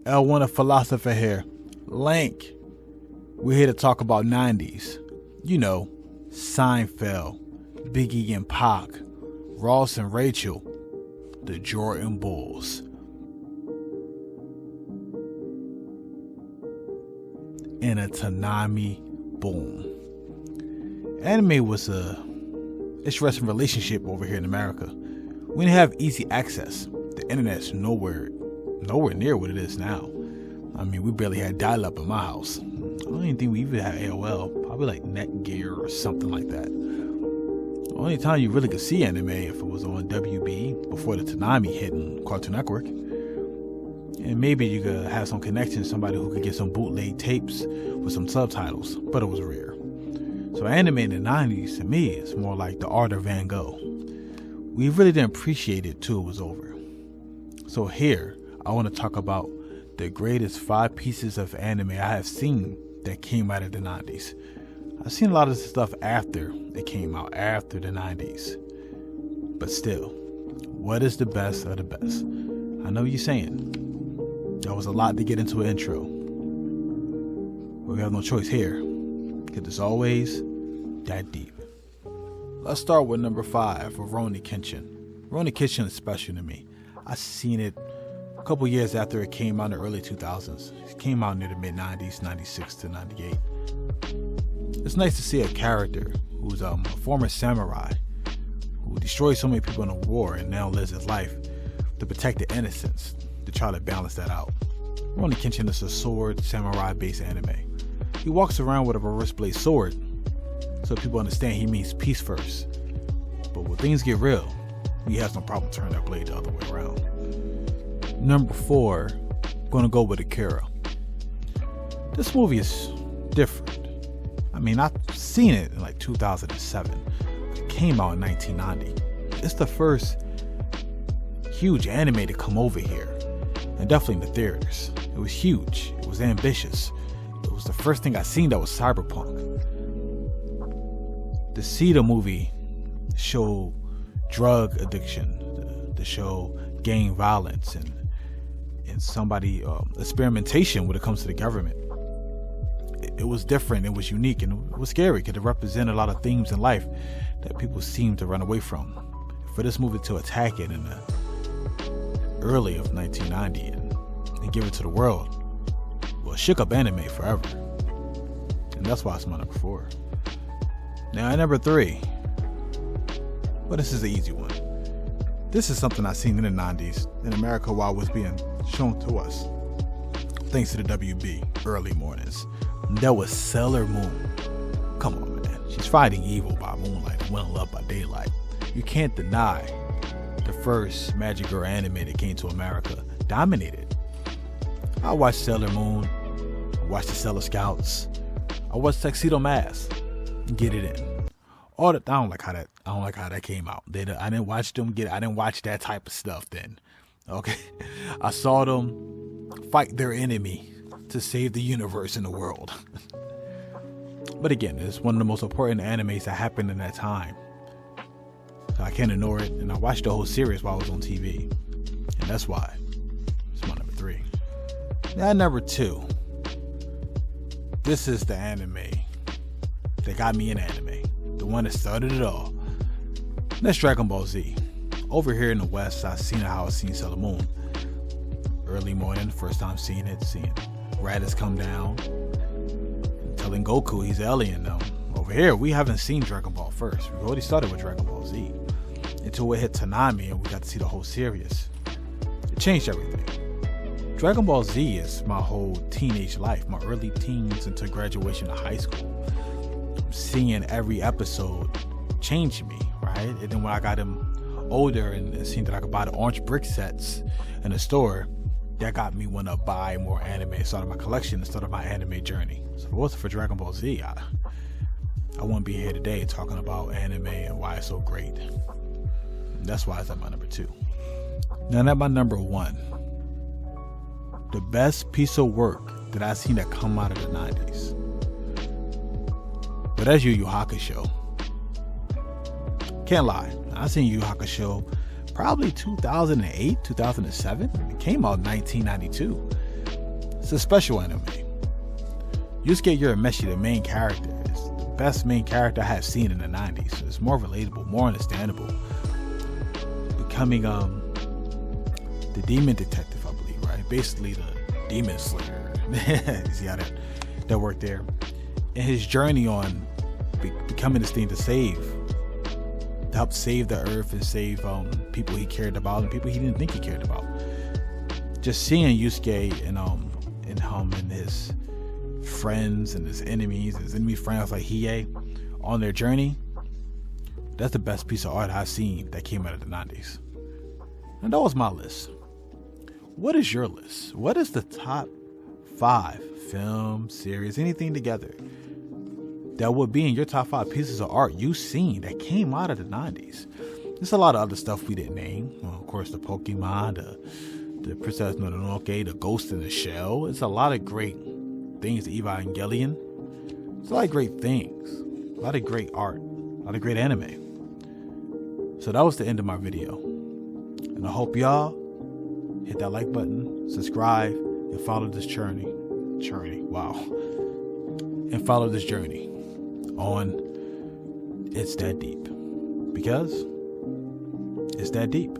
L1 a philosopher here. Link. We're here to talk about 90s. You know, Seinfeld, Biggie and Pac, Ross and Rachel, the Jordan Bulls. And a TOONAMI boom. Anime was a interesting relationship over here in America. We didn't have easy access. The internet's nowhere near what it is now. I mean, we barely had dial-up in my house. I don't even think we even had AOL. Probably like Netgear or something like that. The only time you really could see anime if it was on WB before the TOONAMI hit on Cartoon Network. And maybe you could have some connection, somebody who could get some bootleg tapes with some subtitles, but it was rare. So anime in the 90s, to me, is more like the art of Van Gogh. We really didn't appreciate it till it was over. So here, I want to talk about the greatest 5 pieces of anime I have seen that came out of the 90s. I've seen a lot of this stuff after it came out, after the 90s. But still, what is the best of the best? I know you're saying, there was a lot to get into an intro. But we have no choice here, because it's always that deep. Let's start with number 5 of Ronnie Kenshin. Ronnie Kenshin is special to me. I seen it a couple years after it came out in the early 2000s. It came out near the mid 90s, 96 to 98. It's nice to see a character who's a former samurai who destroyed so many people in a war and now lives his life to protect the innocents, to try to balance that out. Ronnie Kenshin is a sword samurai based anime. He walks around with a reverse blade sword so people understand he means peace first. But when things get real, he has no problem turning that blade the other way around. Number 4, I'm gonna go with Akira. This movie is different. I mean, I've seen it in like 2007. It came out in 1990. It's the first huge anime to come over here, and definitely in the theaters. It was huge. It was ambitious. It was the first thing I seen that was Cyberpunk. To see the movie show drug addiction, to show gang violence, and somebody experimentation when it comes to the government. It was different, it was unique, and it was scary because it represented a lot of themes in life that people seem to run away from. For this movie to attack it in the early of 1990 and give it to the world, well, it shook up anime forever. And that's why it's my number 4. Now, at number 3, well, this is the easy one. This is something I seen in the 90s in America while it was being shown to us, thanks to the WB early mornings. That was Sailor Moon. Come on, man. She's fighting evil by moonlight and winning love by daylight. You can't deny the first Magic Girl anime that came to America dominated. I watched Sailor Moon, I watched the Sailor Scouts, I watched Tuxedo Mask. Get it in. I don't like how that came out. I didn't watch them I didn't watch that type of stuff then. Okay, I saw them fight their enemy to save the universe and the world. But again, it's one of the most important animes that happened in that time. So I can't ignore it, and I watched the whole series while I was on TV. And that's why it's my number 3. Now, number 2. This is the anime that got me in anime. The one that started it all. That's Dragon Ball Z. Over here in the West, I've seen how I've seen Sailor Moon. Early morning, first time seeing Raditz come down, telling Goku he's an alien now. Over here, we haven't seen Dragon Ball first. We already started with Dragon Ball Z. Until we hit TOONAMI and we got to see the whole series. It changed everything. Dragon Ball Z is my whole teenage life, my early teens into graduation of high school. Seeing every episode changed me, right? And then when I got him older and seeing that I could buy the orange brick sets in the store, that got me want to buy more anime. Started my collection and started my anime journey. So if it wasn't for Dragon Ball Z, I wouldn't be here today talking about anime and why it's so great. And that's why it's at my number 2. Now at my number 1, the best piece of work that I've seen that come out of the 90s. But that's Yu Yu Hakusho. Can't lie, I seen Yu Yu Hakusho probably 2008, 2007. It came out in 1992. It's a special anime. Yusuke Urameshi, the main character, is the best main character I have seen in the 90s. It's more relatable, more understandable. Becoming the demon detective, I believe, right? Basically the demon slayer. You see how that worked there? And his journey on becoming this thing to help save the earth and save people he cared about and people he didn't think he cared about. Just seeing Yusuke and him and his friends and his enemy friends like Hiei on their journey, that's the best piece of art I've seen that came out of the 90s. And that was my list. What is your list? What is the top 5 film, series, anything together that would be in your top 5 pieces of art you've seen that came out of the 90s? There's a lot of other stuff we didn't name. Well, of course, the Pokemon, the Princess Mononoke, the Ghost in the Shell. It's a lot of great things. The Evangelion. It's a lot of great things. A lot of great art. A lot of great anime. So that was the end of my video. And I hope y'all hit that like button, subscribe, and follow this journey. Wow. And follow this journey on It's That Deep. Because it's that deep.